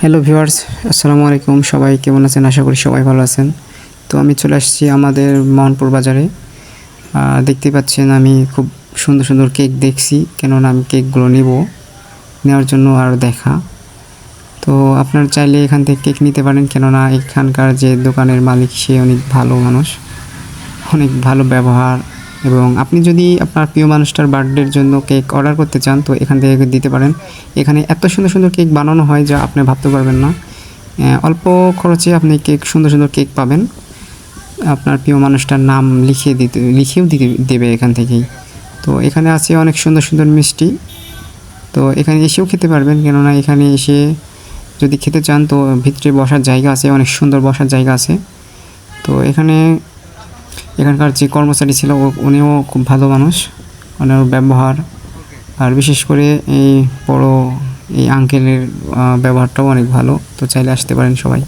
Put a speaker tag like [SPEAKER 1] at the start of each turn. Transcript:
[SPEAKER 1] Hello viewers, আসসালামু আলাইকুম। সবাই কেমন আছেন? আশা করি সবাই ভালো আছেন। তো আমি চলে আসছি আমাদের মোহনপুর বাজারে। দেখতেই পাচ্ছেন আমি খুব সুন্দর সুন্দর কেক দেখছি, কেননা আমি কেকগুলো নেওয়ার জন্য আর দেখা। তো আপনারা চাইলে এখান থেকে কেক নিতে পারেন, কেননা এখানকার যে দোকানের মালিক সে অনেক ভালো মানুষ, অনেক ভালো ব্যবহার। এবং আপনি যদি আপনার প্রিয় মানুষটার বার্থডের জন্য কেক অর্ডার করতে চান তো এখান থেকে দিতে পারেন। এখানে এত সুন্দর সুন্দর কেক বানানো হয় যা আপনি ভাবতে পারবেন না। অল্প খরচে আপনি সুন্দর সুন্দর কেক পাবেন। আপনার প্রিয় মানুষটার নাম লিখেও দেবে এখান থেকেই। তো এখানে আছে অনেক সুন্দর সুন্দর মিষ্টি। তো এখানে এসেও খেতে পারবেন, কেননা এখানে এসে যদি খেতে চান তো ভিতরে বসার জায়গা আছে, অনেক সুন্দর বসার জায়গা আছে। তো এখানকার যে কর্মচারী ছিল উনিও খুব ভালো মানুষ, ওনার ব্যবহার আর বিশেষ করে এই আঙ্কেলের ব্যবহারটাও অনেক ভালো। তো চাইলে আসতে পারেন সবাই।